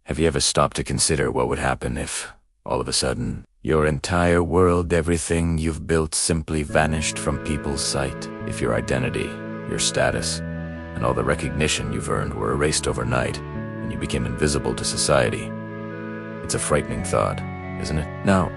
Have you ever stopped to consider what would happen if, all of a sudden, your entire world, everything you've built simply vanished from people's sight? If your identity, your status, and all the recognition you've earned were erased overnight, and you became invisible to society. It's a frightening thought, isn't it? Now,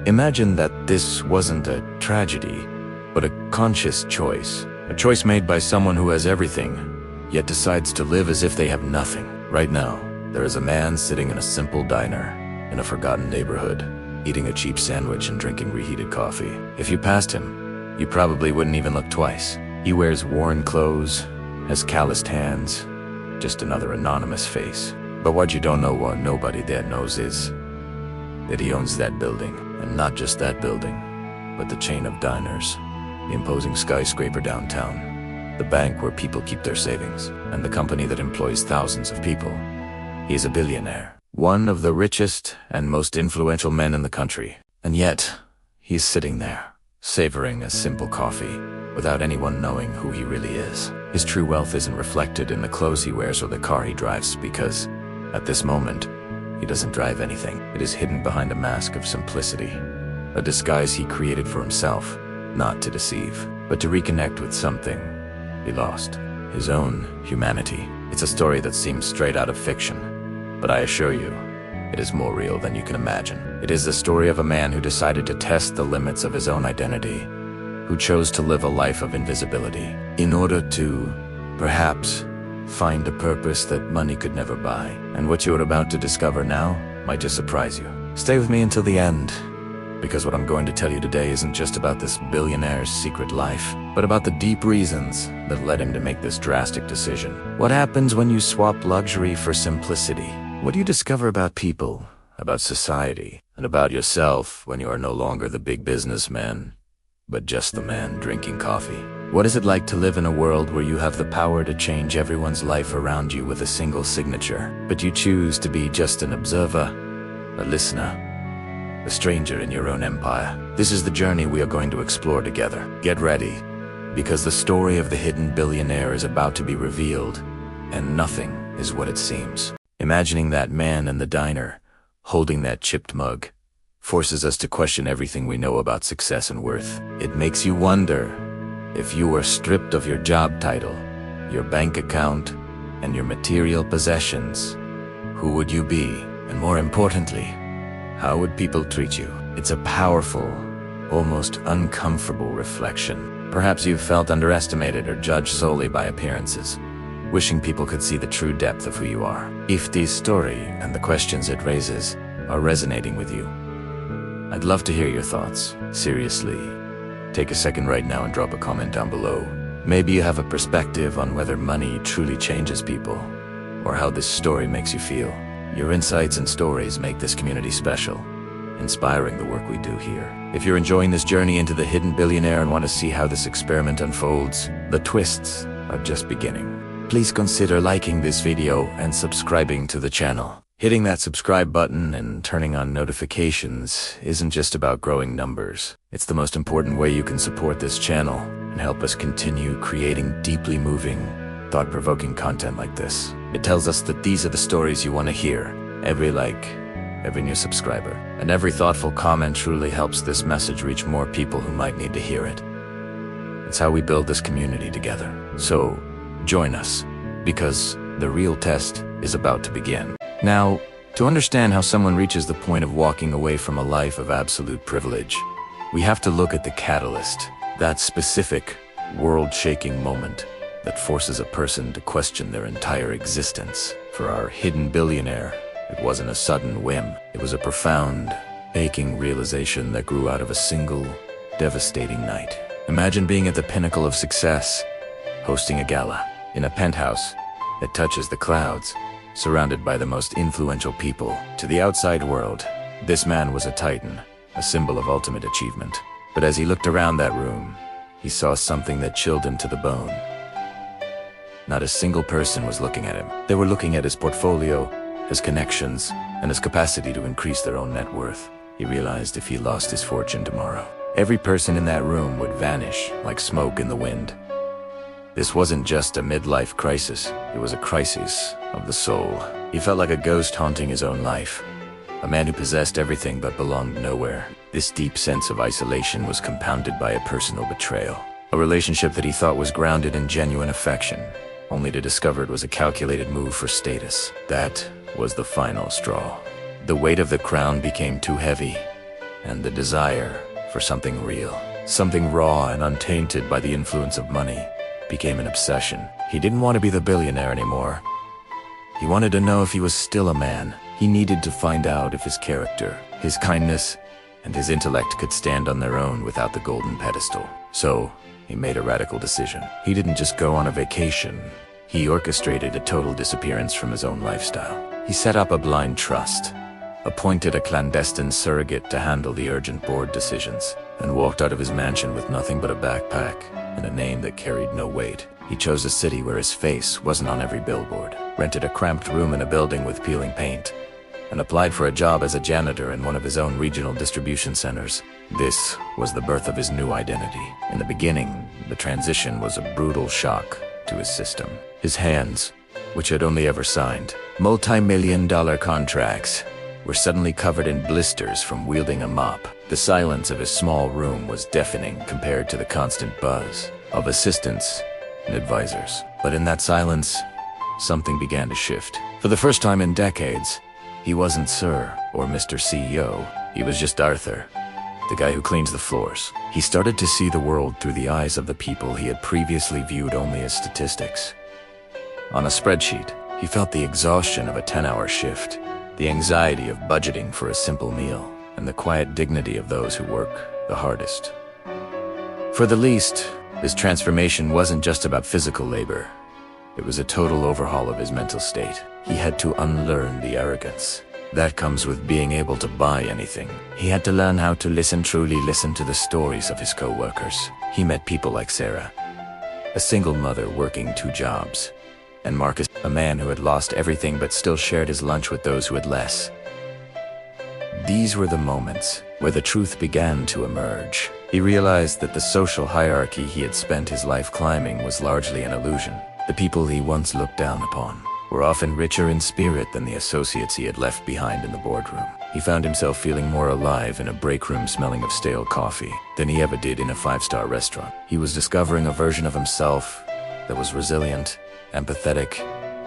imagine that this wasn't a tragedy, but a conscious choice. A choice made by someone who has everything, yet decides to live as if they have nothing. Right now, there is a man sitting in a simple diner in a forgotten neighborhood, eating a cheap sandwich and drinking reheated coffee. If you passed him, you probably wouldn't even look twice. He wears worn clothes, has calloused hands, just another anonymous face. But what you don't know, what nobody there knows, is that he owns that building. And not just that building, but the chain of diners, the imposing skyscraper downtown, the bank where people keep their savings, and the company that employs thousands of people. He is a billionaire, one of the richest and most influential men in the country. And yet, he's sitting there, savoring a simple coffee, without anyone knowing who he really is. His true wealth isn't reflected in the clothes he wears or the car he drives, because, at this moment, he doesn't drive anything. It is hidden behind a mask of simplicity, a disguise he created for himself, not to deceive, but to reconnect with something he lost, his own humanity. It's a story that seems straight out of fiction, but I assure you, it is more real than you can imagine. It is the story of a man who decided to test the limits of his own identity, who chose to live a life of invisibility, in order to, perhaps, find a purpose that money could never buy. And what you are about to discover now might just surprise you. Stay with me until the end, because what I'm going to tell you today isn't just about this billionaire's secret life, but about the deep reasons that led him to make this drastic decision. What happens when you swap luxury for simplicity? What do you discover about people, about society, and about yourself when you are no longer the big businessman, but just the man drinking coffee? What is it like to live in a world where you have the power to change everyone's life around you with a single signature, but you choose to be just an observer, a listener, a stranger in your own empire? This is the journey we are going to explore together. Get ready, because the story of the hidden billionaire is about to be revealed, and nothing is what it seems. Imagining that man in the diner, holding that chipped mug, forces us to question everything we know about success and worth. It makes you wonder, if you were stripped of your job title, your bank account, and your material possessions, who would you be? And more importantly, how would people treat you? It's a powerful, almost uncomfortable reflection. Perhaps you've felt underestimated or judged solely by appearances, wishing people could see the true depth of who you are. If this story and the questions it raises are resonating with you, I'd love to hear your thoughts. Seriously, take a second right now and drop a comment down below. Maybe you have a perspective on whether money truly changes people, or how this story makes you feel. Your insights and stories make this community special, inspiring the work we do here. If you're enjoying this journey into the hidden billionaire and want to see how this experiment unfolds, the twists are just beginning. Please consider liking this video and subscribing to the channel. Hitting that subscribe button and turning on notifications isn't just about growing numbers. It's the most important way you can support this channel and help us continue creating deeply moving, thought-provoking content like this. It tells us that these are the stories you want to hear. Every like, every new subscriber, and every thoughtful comment truly helps this message reach more people who might need to hear it. It's how we build this community together. So, join us, because the real test is about to begin. Now, to understand how someone reaches the point of walking away from a life of absolute privilege, we have to look at the catalyst, that specific, world-shaking moment that forces a person to question their entire existence. For our hidden billionaire, it wasn't a sudden whim. It was a profound, aching realization that grew out of a single, devastating night. Imagine being at the pinnacle of success, hosting a gala, in a penthouse that touches the clouds, surrounded by the most influential people. To the outside world, this man was a titan, a symbol of ultimate achievement. But as he looked around that room, he saw something that chilled him to the bone. Not a single person was looking at him. They were looking at his portfolio, his connections, and his capacity to increase their own net worth. He realized if he lost his fortune tomorrow, every person in that room would vanish like smoke in the wind. This wasn't just a midlife crisis, it was a crisis of the soul. He felt like a ghost haunting his own life, a man who possessed everything but belonged nowhere. This deep sense of isolation was compounded by a personal betrayal, a relationship that he thought was grounded in genuine affection, only to discover it was a calculated move for status. That was the final straw. The weight of the crown became too heavy, and the desire for something real, something raw and untainted by the influence of money, became an obsession. He didn't want to be the billionaire anymore. He wanted to know if he was still a man. He needed to find out if his character, his kindness, and his intellect could stand on their own without the golden pedestal. So, he made a radical decision. He didn't just go on a vacation. He orchestrated a total disappearance from his own lifestyle. He set up a blind trust, appointed a clandestine surrogate to handle the urgent board decisions, and walked out of his mansion with nothing but a backpack and a name that carried no weight. He chose a city where his face wasn't on every billboard, rented a cramped room in a building with peeling paint, and applied for a job as a janitor in one of his own regional distribution centers. This was the birth of his new identity. In the beginning, the transition was a brutal shock to his system. His hands, which had only ever signed multi-million-dollar contracts, were suddenly covered in blisters from wielding a mop. The silence of his small room was deafening compared to the constant buzz of assistants and advisors. But in that silence, something began to shift. For the first time in decades, he wasn't Sir or Mr. CEO. He was just Arthur, the guy who cleans the floors. He started to see the world through the eyes of the people he had previously viewed only as statistics. On a spreadsheet, he felt the exhaustion of a 10-hour shift, the anxiety of budgeting for a simple meal, and the quiet dignity of those who work the hardest. For the least, this transformation wasn't just about physical labor. It was a total overhaul of his mental state. He had to unlearn the arrogance that comes with being able to buy anything. He had to learn how to truly listen to the stories of his co-workers. He met people like Sarah, a single mother working 2 jobs, and Marcus, a man who had lost everything but still shared his lunch with those who had less. These were the moments where the truth began to emerge. He realized that the social hierarchy he had spent his life climbing was largely an illusion. The people he once looked down upon were often richer in spirit than the associates he had left behind in the boardroom. He found himself feeling more alive in a break room smelling of stale coffee than he ever did in a 5-star restaurant. He was discovering a version of himself that was resilient, empathetic,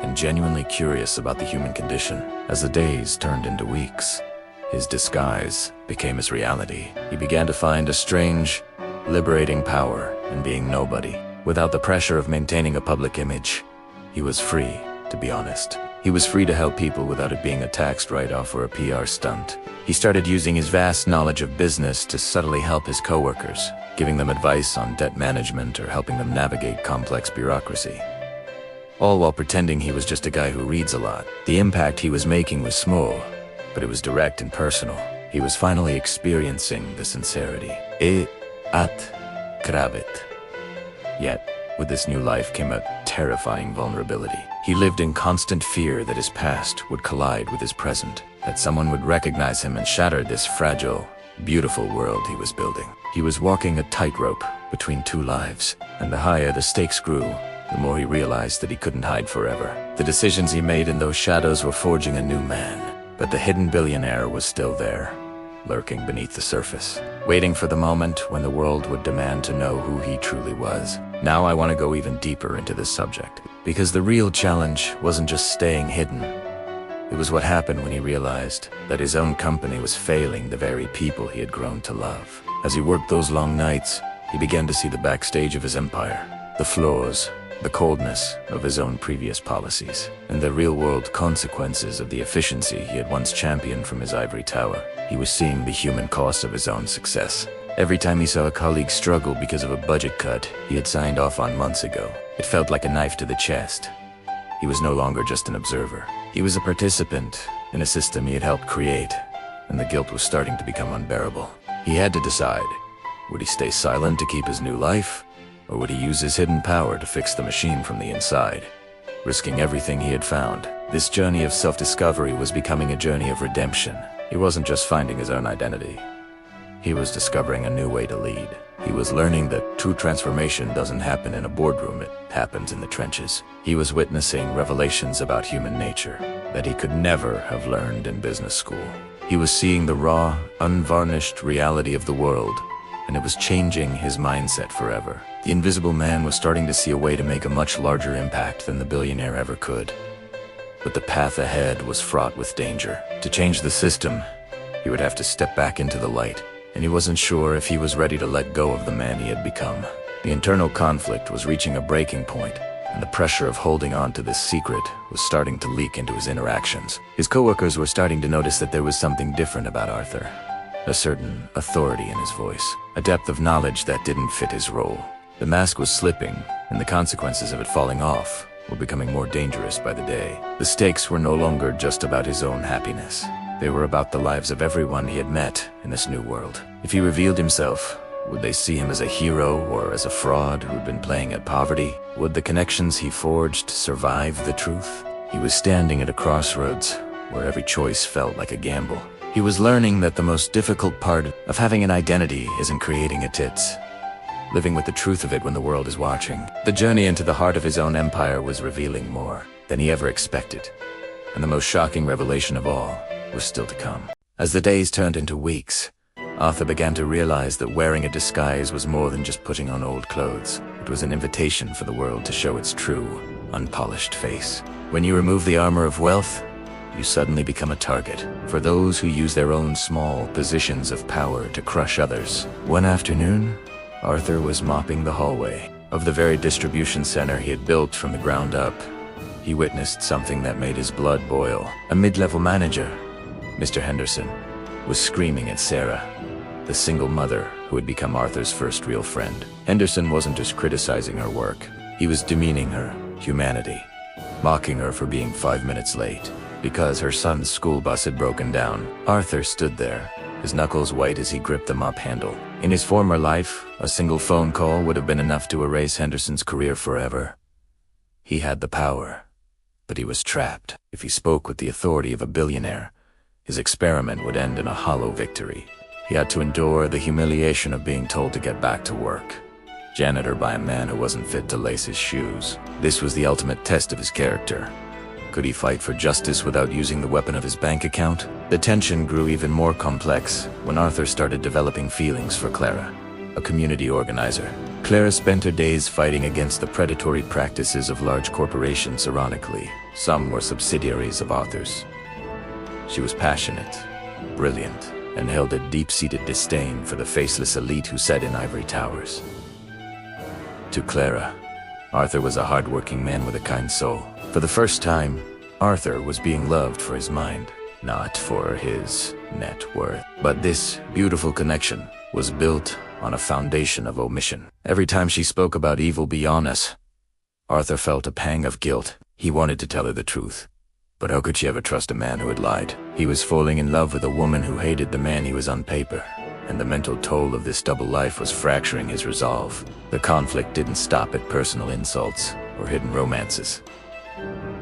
and genuinely curious about the human condition. As the days turned into weeks, his disguise became his reality. He began to find a strange, liberating power in being nobody. Without the pressure of maintaining a public image, he was free to be honest. He was free to help people without it being a tax write-off or a PR stunt. He started using his vast knowledge of business to subtly help his coworkers, giving them advice on debt management or helping them navigate complex bureaucracy, all while pretending he was just a guy who reads a lot. The impact he was making was small, but it was direct and personal. He was finally experiencing the sincerity. At Kravit. Yet, with this new life came a terrifying vulnerability. He lived in constant fear that his past would collide with his present, that someone would recognize him and shatter this fragile, beautiful world he was building. He was walking a tightrope between 2 lives, and the higher the stakes grew, the more he realized that he couldn't hide forever. The decisions he made in those shadows were forging a new man, but the hidden billionaire was still there, lurking beneath the surface, waiting for the moment when the world would demand to know who he truly was. Now I want to go even deeper into this subject, because the real challenge wasn't just staying hidden. It was what happened when he realized that his own company was failing the very people he had grown to love. As he worked those long nights, he began to see the backstage of his empire, the flaws, the coldness of his own previous policies, and the real-world consequences of the efficiency he had once championed from his ivory tower. He was seeing the human cost of his own success. Every time he saw a colleague struggle because of a budget cut he had signed off on months ago, it felt like a knife to the chest. He was no longer just an observer. He was a participant in a system he had helped create, and the guilt was starting to become unbearable. He had to decide, would he stay silent to keep his new life, or would he use his hidden power to fix the machine from the inside? Risking everything he had found, this journey of self-discovery was becoming a journey of redemption. He wasn't just finding his own identity. He was discovering a new way to lead. He was learning that true transformation doesn't happen in a boardroom, it happens in the trenches. He was witnessing revelations about human nature that he could never have learned in business school. He was seeing the raw, unvarnished reality of the world, and it was changing his mindset forever. The Invisible Man was starting to see a way to make a much larger impact than the billionaire ever could. But the path ahead was fraught with danger. To change the system, he would have to step back into the light, and he wasn't sure if he was ready to let go of the man he had become. The internal conflict was reaching a breaking point, and the pressure of holding on to this secret was starting to leak into his interactions. His coworkers were starting to notice that there was something different about Arthur. A certain authority in his voice, a depth of knowledge that didn't fit his role. The mask was slipping, and the consequences of it falling off were becoming more dangerous by the day. The stakes were no longer just about his own happiness. They were about the lives of everyone he had met in this new world. If he revealed himself, would they see him as a hero or as a fraud who'd been playing at poverty? Would the connections he forged survive the truth? He was standing at a crossroads where every choice felt like a gamble. He was learning that the most difficult part of having an identity isn't creating it, it's living with the truth of it when the world is watching. The journey into the heart of his own empire was revealing more than he ever expected, and the most shocking revelation of all was still to come. As the days turned into weeks, Arthur began to realize that wearing a disguise was more than just putting on old clothes. It was an invitation for the world to show its true, unpolished face. When you remove the armor of wealth, you suddenly become a target for those who use their own small positions of power to crush others. One afternoon, Arthur was mopping the hallway of the very distribution center he had built from the ground up. He witnessed something that made his blood boil. A mid-level manager, Mr. Henderson, was screaming at Sarah, the single mother who had become Arthur's first real friend. Henderson wasn't just criticizing her work. He was demeaning her humanity, mocking her for being 5 minutes late because her son's school bus had broken down. Arthur stood there, his knuckles white as he gripped the mop handle. In his former life, a single phone call would have been enough to erase Henderson's career forever. He had the power, but he was trapped. If he spoke with the authority of a billionaire, his experiment would end in a hollow victory. He had to endure the humiliation of being told to get back to work. Janitor by a man who wasn't fit to lace his shoes. This was the ultimate test of his character. Could he fight for justice without using the weapon of his bank account? The tension grew even more complex when Arthur started developing feelings for Clara, a community organizer. Clara spent her days fighting against the predatory practices of large corporations. Ironically, some were subsidiaries of Arthur's. She was passionate, brilliant, and held a deep-seated disdain for the faceless elite who sat in ivory towers. To Clara, Arthur was a hard-working man with a kind soul. For the first time, Arthur was being loved for his mind, not for his net worth. But this beautiful connection was built on a foundation of omission. Every time she spoke about evil beyond us, Arthur felt a pang of guilt. He wanted to tell her the truth, but how could she ever trust a man who had lied? He was falling in love with a woman who hated the man he was on paper, and the mental toll of this double life was fracturing his resolve. The conflict didn't stop at personal insults or hidden romances.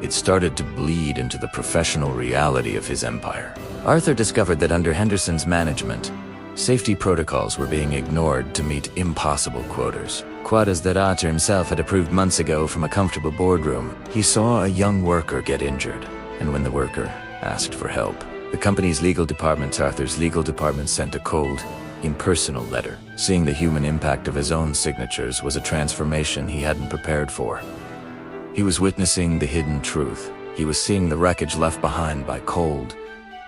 It started to bleed into the professional reality of his empire. Arthur discovered that under Henderson's management, safety protocols were being ignored to meet impossible quotas that Arthur himself had approved months ago from a comfortable boardroom. He saw a young worker get injured, and when the worker asked for help, the company's legal department, Arthur's legal department, sent a cold, impersonal letter. Seeing the human impact of his own signatures was a transformation he hadn't prepared for. He was witnessing the hidden truth. He was seeing the wreckage left behind by cold,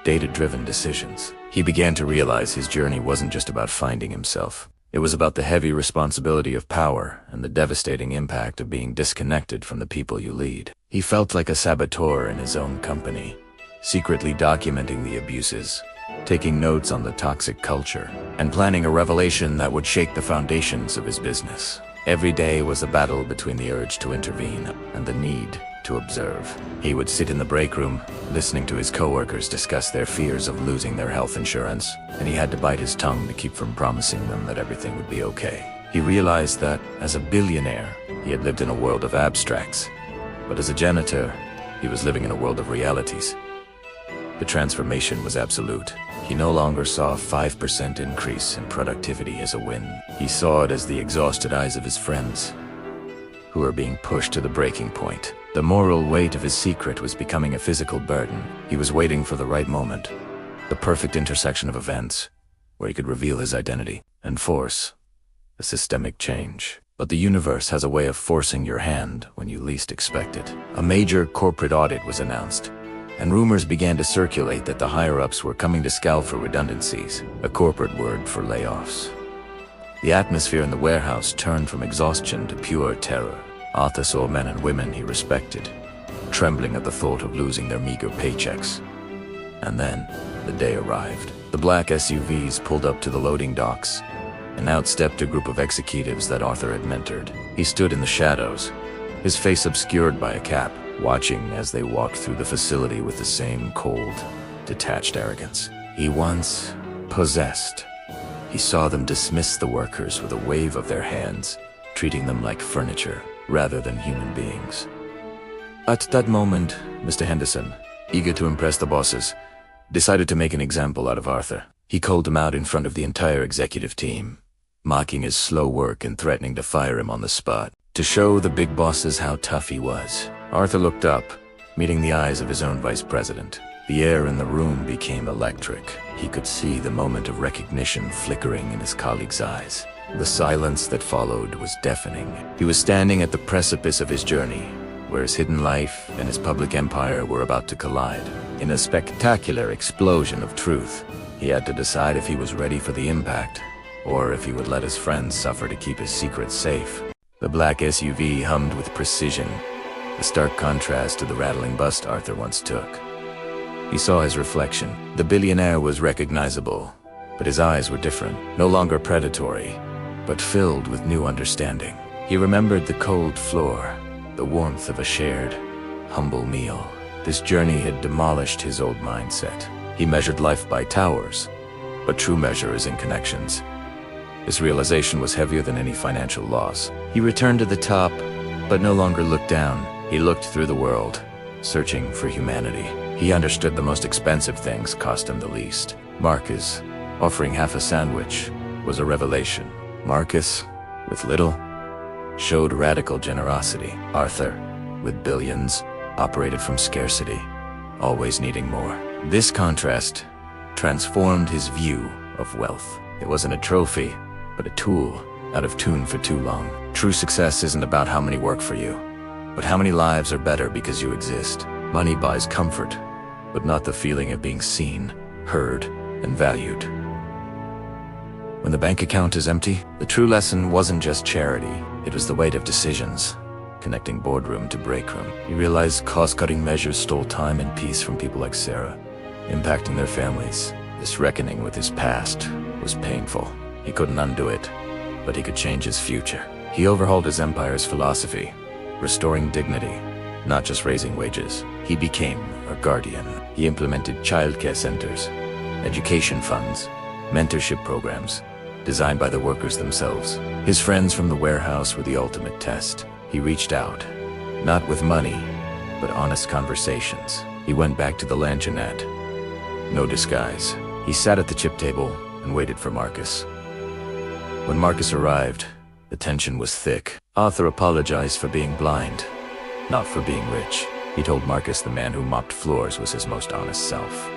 data-driven decisions. He began to realize his journey wasn't just about finding himself. It was about the heavy responsibility of power and the devastating impact of being disconnected from the people you lead. He felt like a saboteur in his own company, secretly documenting the abuses, taking notes on the toxic culture, and planning a revelation that would shake the foundations of his business. Every day was a battle between the urge to intervene and the need to observe. He would sit in the break room, listening to his coworkers discuss their fears of losing their health insurance, and he had to bite his tongue to keep from promising them that everything would be okay. He realized that, as a billionaire, he had lived in a world of abstracts, but as a janitor, he was living in a world of realities. The transformation was absolute. He no longer saw a 5% increase in productivity as a win. He saw it as the exhausted eyes of his friends, who were being pushed to the breaking point. The moral weight of his secret was becoming a physical burden. He was waiting for the right moment, the perfect intersection of events, where he could reveal his identity and force a systemic change. But the universe has a way of forcing your hand when you least expect it. A major corporate audit was announced, and rumors began to circulate that the higher-ups were coming to scowl for redundancies, a corporate word for layoffs. The atmosphere in the warehouse turned from exhaustion to pure terror. Arthur saw men and women he respected, trembling at the thought of losing their meager paychecks. And then, the day arrived. The black SUVs pulled up to the loading docks, and out stepped a group of executives that Arthur had mentored. He stood in the shadows, his face obscured by a cap, watching as they walked through the facility with the same cold, detached arrogance he once possessed. He saw them dismiss the workers with a wave of their hands, treating them like furniture rather than human beings. At that moment, Mr. Henderson, eager to impress the bosses, decided to make an example out of Arthur. He called him out in front of the entire executive team, mocking his slow work and threatening to fire him on the spot. To show the big bosses how tough he was, Arthur looked up, meeting the eyes of his own vice president. The air in the room became electric. He could see the moment of recognition flickering in his colleagues' eyes. The silence that followed was deafening. He was standing at the precipice of his journey, where his hidden life and his public empire were about to collide. In a spectacular explosion of truth, he had to decide if he was ready for the impact, or if he would let his friends suffer to keep his secrets safe. The black SUV hummed with precision, a stark contrast to the rattling bus Arthur once took. He saw his reflection. The billionaire was recognizable, but his eyes were different, no longer predatory, but filled with new understanding. He remembered the cold floor, the warmth of a shared, humble meal. This journey had demolished his old mindset. He measured life by towers, but true measure is in connections. This realization was heavier than any financial loss. He returned to the top, but no longer looked down. He looked through the world, searching for humanity. He understood the most expensive things cost him the least. Marcus, offering half a sandwich, was a revelation. Marcus, with little, showed radical generosity. Arthur, with billions, operated from scarcity, always needing more. This contrast transformed his view of wealth. It wasn't a trophy, but a tool, out of tune for too long. True success isn't about how many work for you, but how many lives are better because you exist. Money buys comfort, but not the feeling of being seen, heard, and valued. When the bank account is empty, the true lesson wasn't just charity, it was the weight of decisions, connecting boardroom to break room. He realized cost-cutting measures stole time and peace from people like Sarah, impacting their families. This reckoning with his past was painful. He couldn't undo it, but he could change his future. He overhauled his empire's philosophy, restoring dignity, not just raising wages. He became a guardian. He implemented childcare centers, education funds, mentorship programs, designed by the workers themselves. His friends from the warehouse were the ultimate test. He reached out, not with money, but honest conversations. He went back to the Lanchonette. No disguise. He sat at the chip table and waited for Marcus. When Marcus arrived, the tension was thick. Arthur apologized for being blind, not for being rich. He told Marcus the man who mopped floors was his most honest self.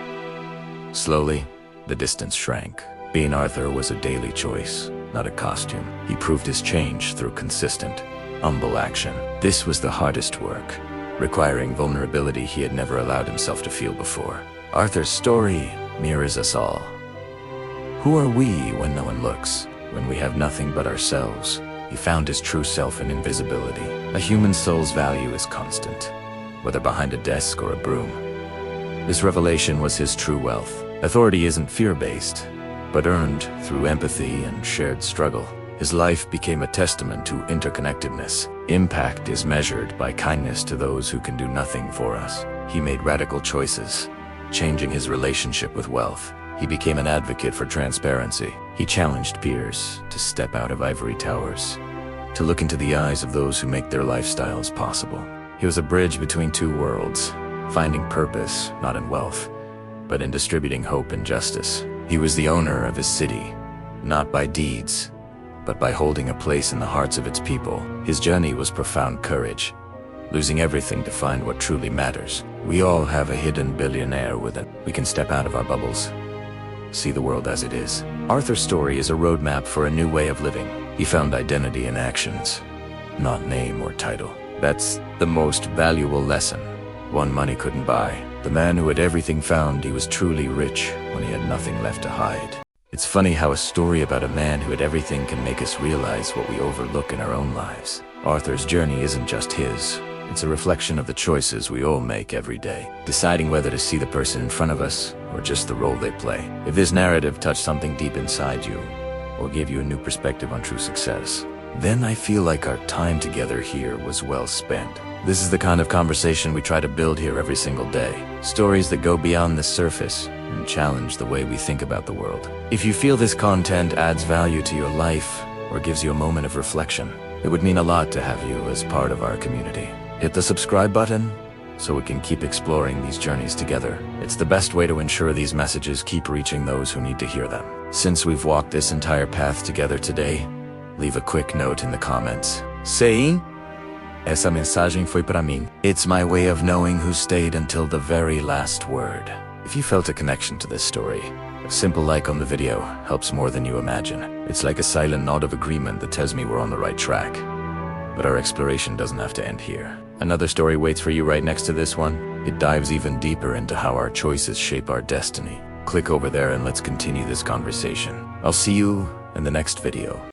Slowly, the distance shrank. Being Arthur was a daily choice, not a costume. He proved his change through consistent, humble action. This was the hardest work, requiring vulnerability he had never allowed himself to feel before. Arthur's story mirrors us all. Who are we when no one looks? When we have nothing but ourselves? He found his true self in invisibility. A human soul's value is constant, whether behind a desk or a broom. This revelation was his true wealth. Authority isn't fear-based, but earned through empathy and shared struggle. His life became a testament to interconnectedness. Impact is measured by kindness to those who can do nothing for us. He made radical choices, changing his relationship with wealth. He became an advocate for transparency. He challenged peers to step out of ivory towers, to look into the eyes of those who make their lifestyles possible. He was a bridge between two worlds, finding purpose not in wealth, but in distributing hope and justice. He was the owner of his city, not by deeds, but by holding a place in the hearts of its people. His journey was profound courage, losing everything to find what truly matters. We all have a hidden billionaire within. We can step out of our bubbles, see the world as it is. Arthur's story is a roadmap for a new way of living. He found identity in actions, not name or title. That's the most valuable lesson, one money couldn't buy. The man who had everything found he was truly rich when he had nothing left to hide. It's funny how a story about a man who had everything can make us realize what we overlook in our own lives. Arthur's journey isn't just his. It's a reflection of the choices we all make every day, deciding whether to see the person in front of us or just the role they play. If this narrative touched something deep inside you, or gave you a new perspective on true success, then I feel like our time together here was well spent. This is the kind of conversation we try to build here every single day. Stories that go beyond the surface and challenge the way we think about the world. If you feel this content adds value to your life or gives you a moment of reflection, it would mean a lot to have you as part of our community. Hit the subscribe button so we can keep exploring these journeys together. It's the best way to ensure these messages keep reaching those who need to hear them. Since we've walked this entire path together today, leave a quick note in the comments saying, "Essa mensagem foi para mim." It's my way of knowing who stayed until the very last word. If you felt a connection to this story, a simple like on the video helps more than you imagine. It's like a silent nod of agreement that tells me we're on the right track. But our exploration doesn't have to end here. Another story waits for you right next to this one. It dives even deeper into how our choices shape our destiny. Click over there and let's continue this conversation. I'll see you in the next video.